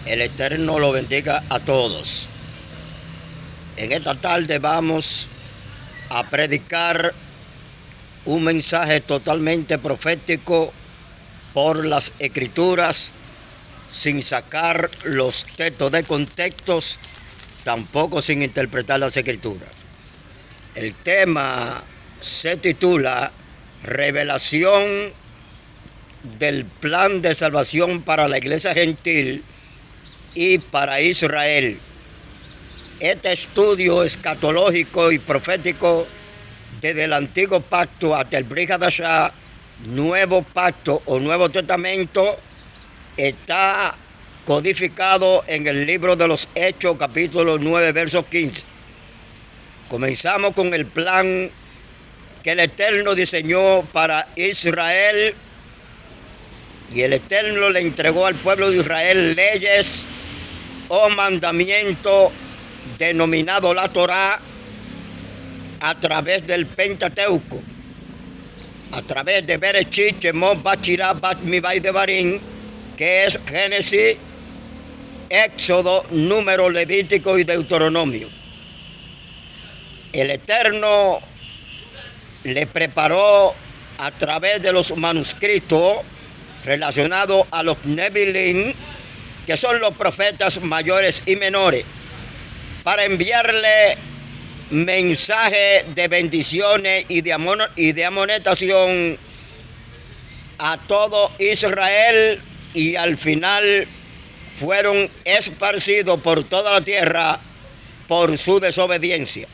El Eterno lo bendiga a todos. En esta tarde vamos a predicar un mensaje totalmente profético por las Escrituras, sin sacar los textos de contextos, tampoco sin interpretar las Escrituras. El tema se titula Revelación del plan de salvación para la iglesia gentil y para Israel. Este estudio escatológico y profético desde el Antiguo Pacto hasta el Brit Hadashah, Nuevo Pacto o Nuevo Testamento, está codificado en el libro de los Hechos, capítulo 9, verso 15. Comenzamos con el plan que el Eterno diseñó para Israel, y el Eterno le entregó al pueblo de Israel leyes o mandamientos denominado la Torá a través del Pentateuco, a través de Bereshit, Shemot, Bachirá, Bat Mivá y Devarim, que es Génesis, Éxodo, Número, Levítico y Deuteronomio. El Eterno le preparó a través de los manuscritos relacionados a los Nevilim, que son los profetas mayores y menores, para enviarle mensajes de bendiciones y de amonestación a todo Israel, y al final fueron esparcidos por toda la tierra por su desobediencia.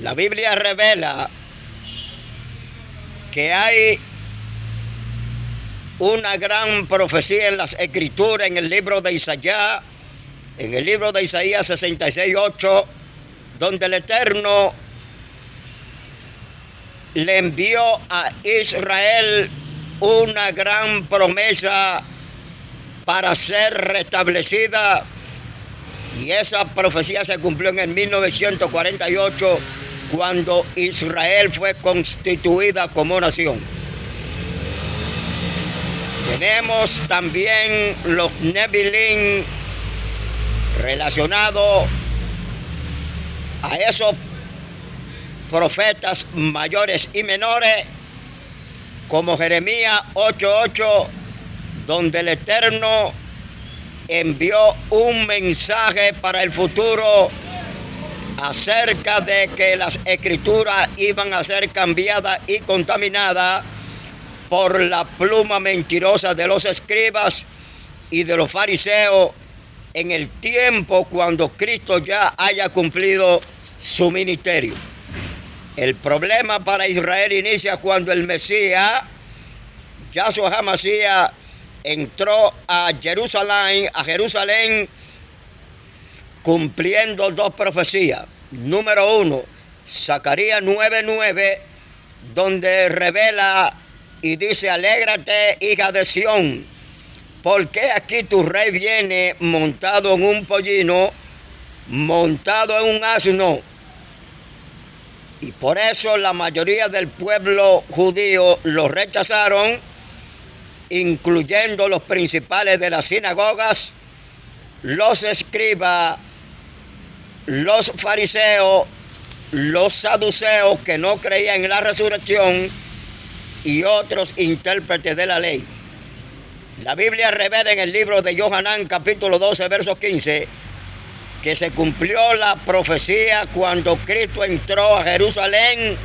La Biblia revela que hay una gran profecía en las Escrituras, en el libro de Isaías, en el libro de Isaías 66:8, donde el Eterno le envió a Israel una gran promesa para ser restablecida, y esa profecía se cumplió en el 1948, cuando Israel fue constituida como nación. Tenemos también los Nevilim relacionados a esos profetas mayores y menores, como Jeremías 8:8, donde el Eterno envió un mensaje para el futuro acerca de que las Escrituras iban a ser cambiadas y contaminadas por la pluma mentirosa de los escribas y de los fariseos, en el tiempo cuando Cristo ya haya cumplido su ministerio. El problema para Israel inicia cuando el Mesías, Yahshua HaMashiach, entró a Jerusalén, cumpliendo dos profecías. Número uno, Zacarías 9:9, donde revela y dice: alégrate, hija de Sión, porque aquí tu rey viene montado en un pollino, montado en un asno. Y por eso la mayoría del pueblo judío lo rechazaron, incluyendo los principales de las sinagogas, los escribas, los fariseos, los saduceos que no creían en la resurrección, y otros intérpretes de la ley. La Biblia revela en el libro de Yohanan, capítulo 12, verso 15, que se cumplió la profecía cuando Cristo entró a Jerusalén,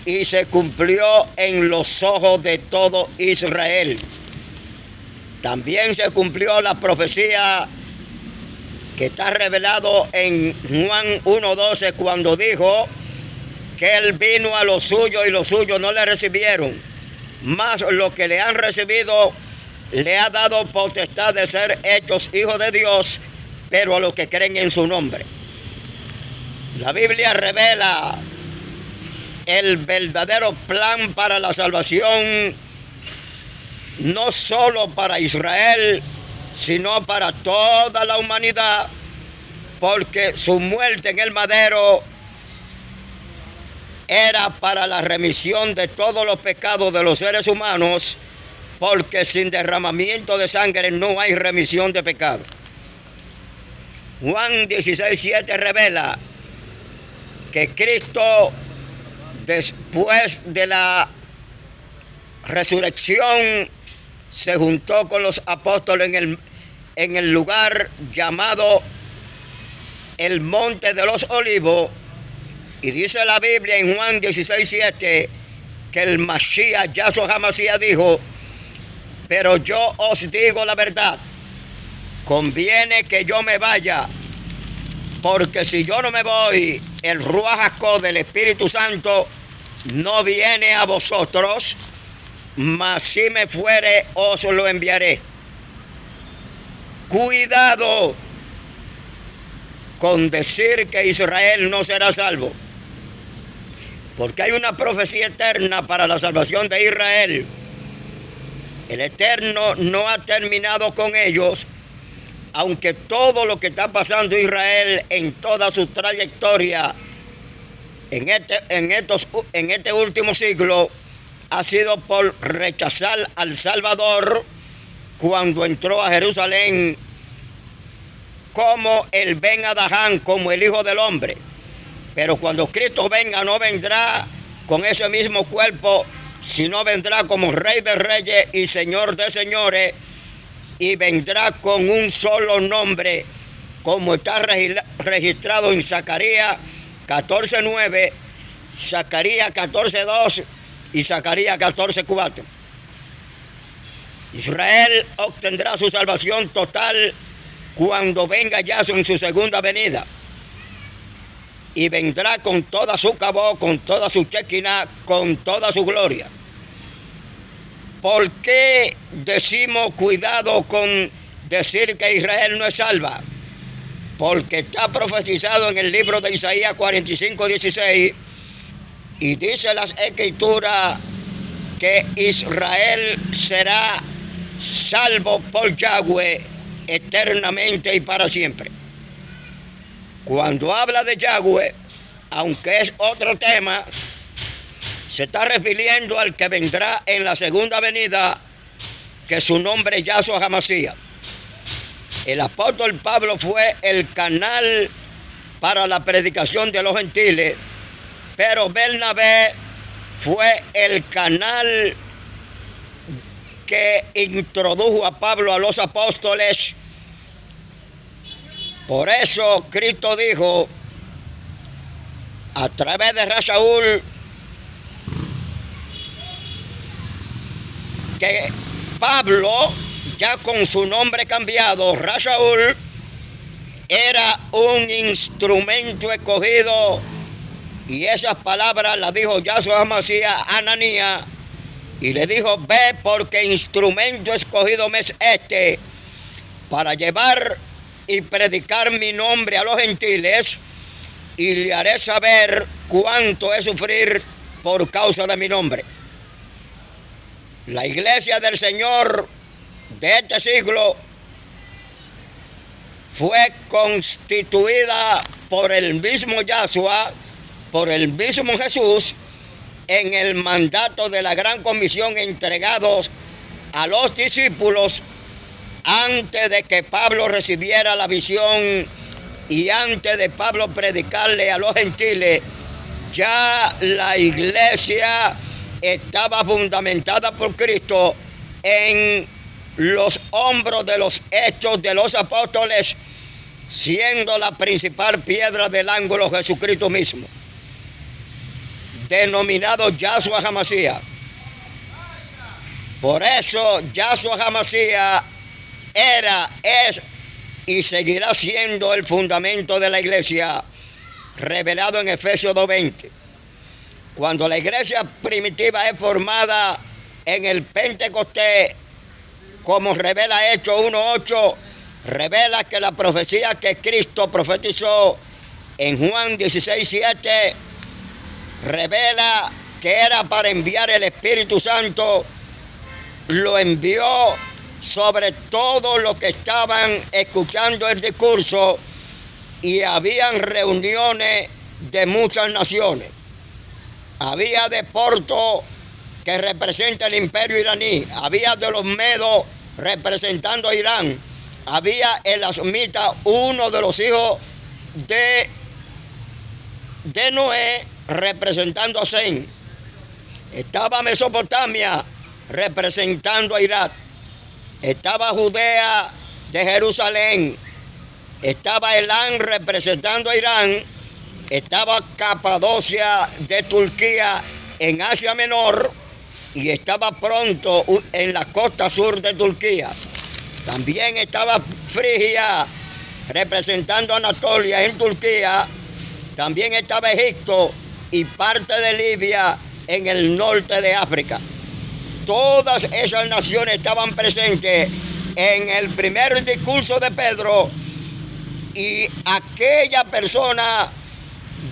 y se cumplió en los ojos de todo Israel. También se cumplió la profecía que está revelado en Juan 1:12, cuando dijo que él vino a los suyos y los suyos no le recibieron, mas los que le han recibido le ha dado potestad de ser hechos hijos de Dios, pero a los que creen en su nombre. La Biblia revela el verdadero plan para la salvación, no solo para Israel, sino para toda la humanidad, porque su muerte en el madero era para la remisión de todos los pecados de los seres humanos, porque sin derramamiento de sangre no hay remisión de pecado. Juan 16:7 revela que Cristo, después de la resurrección, se juntó con los apóstoles en el lugar llamado el Monte de los Olivos, y dice la Biblia en Juan 16:7 que el Mashiach, Yahshua HaMashiach, dijo: pero yo os digo la verdad, conviene que yo me vaya, porque si yo no me voy, el Ruach HaKodesh del Espíritu Santo no viene a vosotros, mas si me fuere, os lo enviaré. Cuidado con decir que Israel no será salvo, porque hay una profecía eterna para la salvación de Israel. El Eterno no ha terminado con ellos, aunque todo lo que está pasando Israel en toda su trayectoria en este último siglo ha sido por rechazar al Salvador cuando entró a Jerusalén como el Ben Adahán, como el Hijo del Hombre. Pero cuando Cristo venga, no vendrá con ese mismo cuerpo, sino vendrá como Rey de Reyes y Señor de Señores, y vendrá con un solo nombre, como está registrado en Zacarías 14:9, Zacarías 14:2 y Zacarías 14:4. Israel obtendrá su salvación total cuando venga Yahshua en su segunda venida, y vendrá con toda su cabó, con toda su chequiná, con toda su gloria. ¿Por qué decimos cuidado con decir que Israel no es salva? Porque está profetizado en el libro de Isaías 45:16, y dice las Escrituras que Israel será salvo por Yahweh eternamente y para siempre. Cuando habla de Yahweh, aunque es otro tema, se está refiriendo al que vendrá en la segunda venida, que su nombre es Yahshua HaMashiach. El apóstol Pablo fue el canal para la predicación de los gentiles, pero Bernabé fue el canal que introdujo a Pablo a los apóstoles. Por eso Cristo dijo a través de Rashaúl que Pablo, ya con su nombre cambiado, Rashaúl, era un instrumento escogido, y esas palabras las dijo Yahshua HaMashiach a Ananías, y le dijo: ve, porque instrumento escogido me es este, para llevar y predicar mi nombre a los gentiles, y le haré saber cuánto es sufrir por causa de mi nombre. La iglesia del Señor de este siglo fue constituida por el mismo Yahshua, por el mismo Jesús, en el mandato de la Gran Comisión, entregados a los discípulos antes de que Pablo recibiera la visión y antes de Pablo predicarle a los gentiles. Ya la iglesia estaba fundamentada por Cristo en los hombros de los hechos de los apóstoles, siendo la principal piedra del ángulo Jesucristo mismo, denominado Yahshua HaMashiach. Por eso Yahshua HaMashiach era, es y seguirá siendo el fundamento de la iglesia, revelado en Efesios 2:20. Cuando la iglesia primitiva es formada en el Pentecostés, como revela Hechos 1:8, revela que la profecía que Cristo profetizó en Juan 16:7, revela que era para enviar el Espíritu Santo. Lo envió sobre todos los que estaban escuchando el discurso, y habían reuniones de muchas naciones. Había de Porto que representa el imperio iraní. Había de los medos representando a Irán. Había el Asmita, uno de los hijos de Noé, representando a Sem. Estaba Mesopotamia representando a Irak. Estaba Judea de Jerusalén. Estaba Elán representando a Irán. Estaba Capadocia de Turquía en Asia Menor. Y estaba Pronto en la costa sur de Turquía. También estaba Frigia representando a Anatolia en Turquía. También estaba Egipto y parte de Libia en el norte de África. Todas esas naciones estaban presentes en el primer discurso de Pedro, y aquella persona,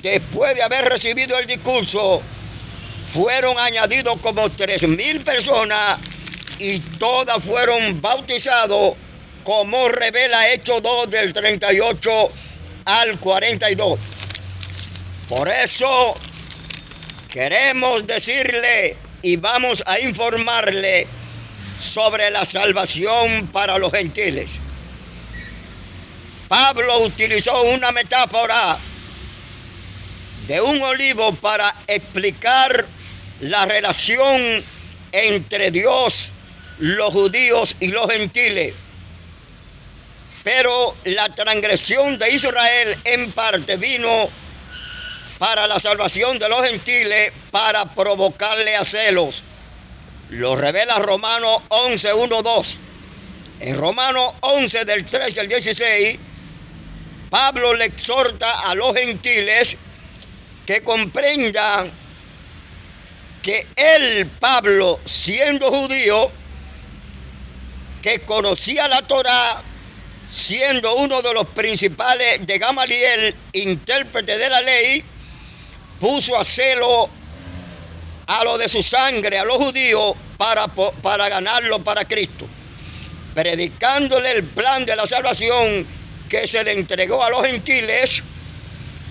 después de haber recibido el discurso, fueron añadidos como 3,000 personas y todas fueron bautizados, como revela Hechos 2 del 38 al 42. Por eso queremos decirle y vamos a informarle sobre la salvación para los gentiles. Pablo utilizó una metáfora de un olivo para explicar la relación entre Dios, los judíos y los gentiles. Pero la transgresión de Israel en parte vino para la salvación de los gentiles, para provocarle a celos. Lo revela Romanos 11, 1, 2. En Romanos 11, del 13 al 16, Pablo le exhorta a los gentiles que comprendan que él, Pablo, siendo judío, que conocía la Torá, siendo uno de los principales de Gamaliel, intérprete de la ley, puso a celo a lo de su sangre, a los judíos, para ganarlo para Cristo, predicándole el plan de la salvación que se le entregó a los gentiles,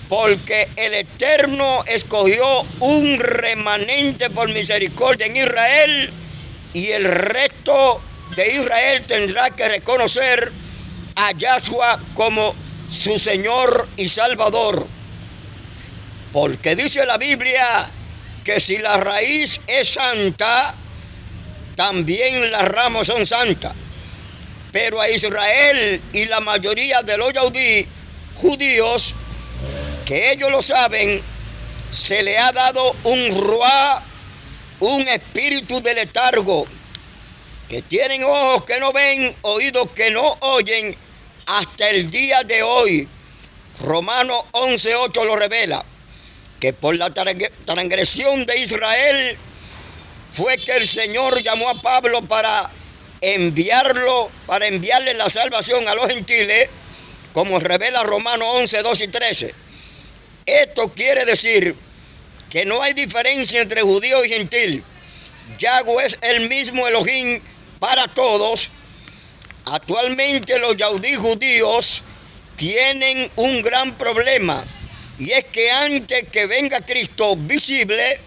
porque el Eterno escogió un remanente por misericordia en Israel, y el resto de Israel tendrá que reconocer a Yahshua como su Señor y Salvador. Porque dice la Biblia que si la raíz es santa, también las ramas son santas. Pero a Israel y la mayoría de los judíos, que ellos lo saben, se le ha dado un ruá, un espíritu de letargo, que tienen ojos que no ven, oídos que no oyen, hasta el día de hoy. Romanos 11, 8 lo revela, que por la transgresión de Israel fue que el Señor llamó a Pablo para enviarle la salvación a los gentiles, como revela Romanos 11, 2 y 13. Esto quiere decir que no hay diferencia entre judío y gentil. Yahweh es el mismo Elohim para todos. Actualmente los yaudí judíos tienen un gran problema, y es que antes que venga Cristo visible,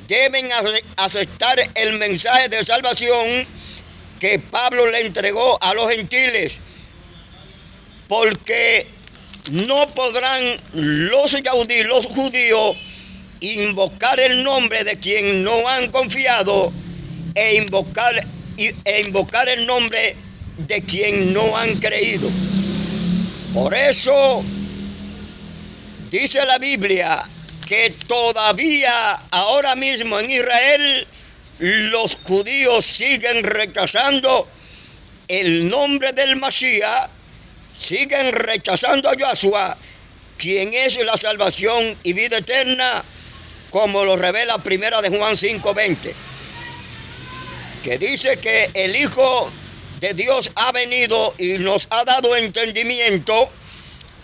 deben aceptar el mensaje de salvación que Pablo le entregó a los gentiles, porque no podrán los yaudí, los judíos, invocar el nombre de quien no han confiado e invocar el nombre de quien no han creído. Por eso dice la Biblia que todavía ahora mismo en Israel los judíos siguen rechazando el nombre del Mashiach, siguen rechazando a Yahshua, quien es la salvación y vida eterna, como lo revela Primera de Juan 5:20, que dice que el Hijo de Dios ha venido y nos ha dado entendimiento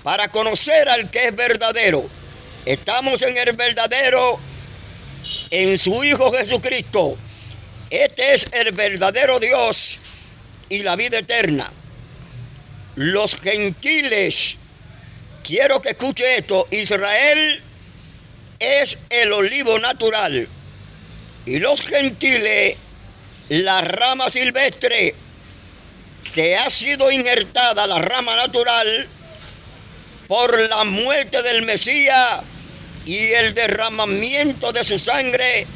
para conocer al que es verdadero. Estamos en el verdadero, en su Hijo Jesucristo. Este es el verdadero Dios y la vida eterna. Los gentiles, quiero que escuche esto, Israel es el olivo natural. y los gentiles, la rama silvestre que ha sido injertada, la rama natural, por la muerte del Mesías y el derramamiento de su sangre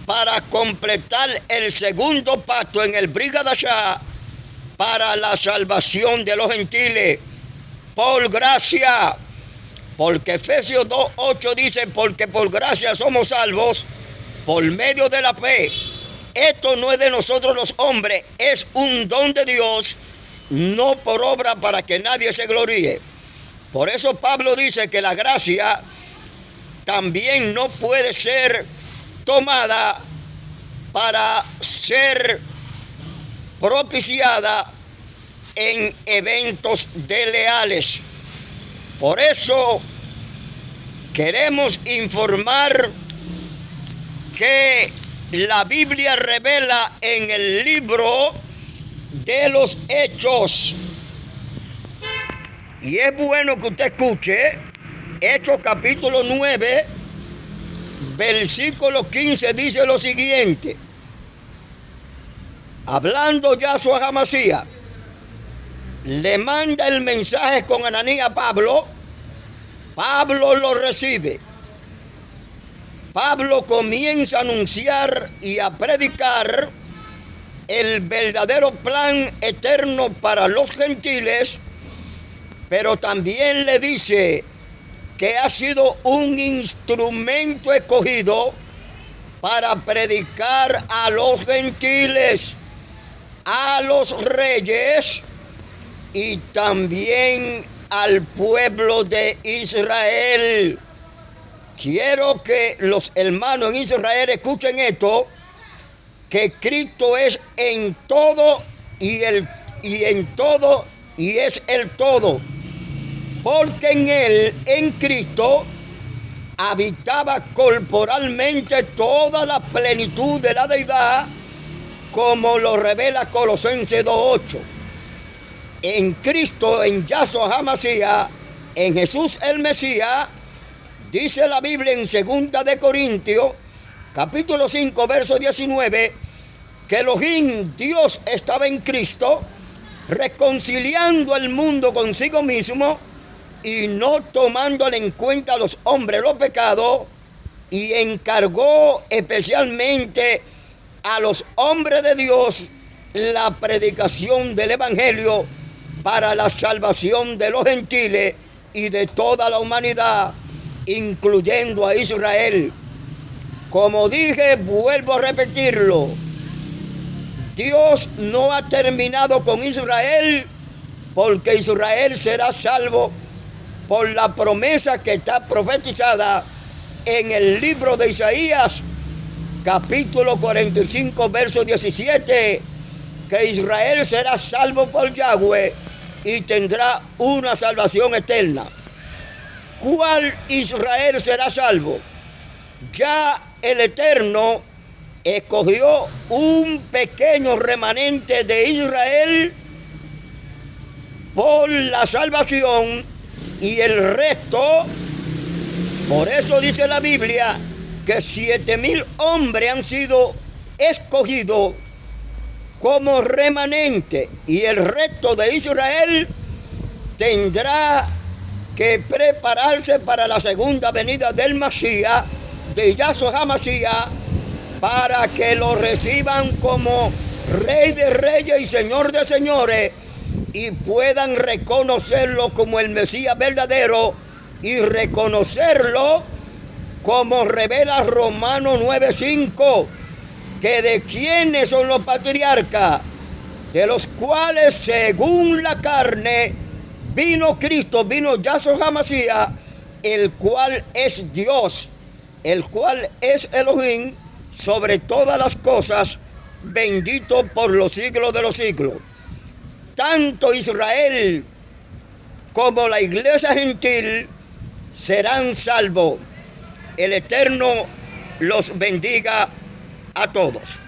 para completar el segundo pacto en el Brit Hadashah para la salvación de los gentiles por gracia. Porque Efesios 2:8 dice, porque por gracia somos salvos por medio de la fe. Esto no es de nosotros los hombres, es un don de Dios, no por obra para que nadie se gloríe. Por eso Pablo dice que la gracia también no puede ser tomada para ser propiciada en eventos desleales. Por eso queremos informar que la Biblia revela en el libro de los Hechos, y es bueno que usted escuche, Hechos capítulo 9, versículo 15, dice lo siguiente: hablando Yahshua HaMashiach, le manda el mensaje con Ananías a Pablo. Pablo lo recibe. Pablo comienza a anunciar y a predicar el verdadero plan eterno para los gentiles, pero también le dice que ha sido un instrumento escogido para predicar a los gentiles, a los reyes y también al pueblo de Israel. Quiero que los hermanos en Israel escuchen esto, que Cristo es en todo y es el todo. Porque en Él, en Cristo, habitaba corporalmente toda la plenitud de la deidad, como lo revela Colosenses 2:8. En Cristo, en Yahshua HaMashiach, en Jesús el Mesías, dice la Biblia en 2 de Corintios, capítulo 5, verso 19, que Elohim, Dios, estaba en Cristo, reconciliando al mundo consigo mismo y no tomándole en cuenta a los hombres los pecados, y encargó especialmente a los hombres de Dios la predicación del Evangelio para la salvación de los gentiles y de toda la humanidad, incluyendo a Israel. Como dije, vuelvo a repetirlo, Dios no ha terminado con Israel, porque Israel será salvo por la promesa que está profetizada en el libro de Isaías, capítulo 45, verso 17, que Israel será salvo por Yahweh y tendrá una salvación eterna. ¿Cuál Israel será salvo? Ya el Eterno escogió un pequeño remanente de Israel por la salvación, y el resto, por eso dice la Biblia que 7,000 hombres han sido escogidos como remanente, y el resto de Israel tendrá que prepararse para la segunda venida del Mashiach, de Yahshua HaMashiach, para que lo reciban como Rey de Reyes y Señor de Señores, y puedan reconocerlo como el Mesías verdadero y reconocerlo como revela Romanos 9:5, que de quiénes son los patriarcas, de los cuales según la carne vino Cristo, vino Yahshua HaMashiach, el cual es Dios, el cual es Elohim sobre todas las cosas, bendito por los siglos de los siglos. Tanto Israel como la iglesia gentil serán salvos. El Eterno los bendiga a todos.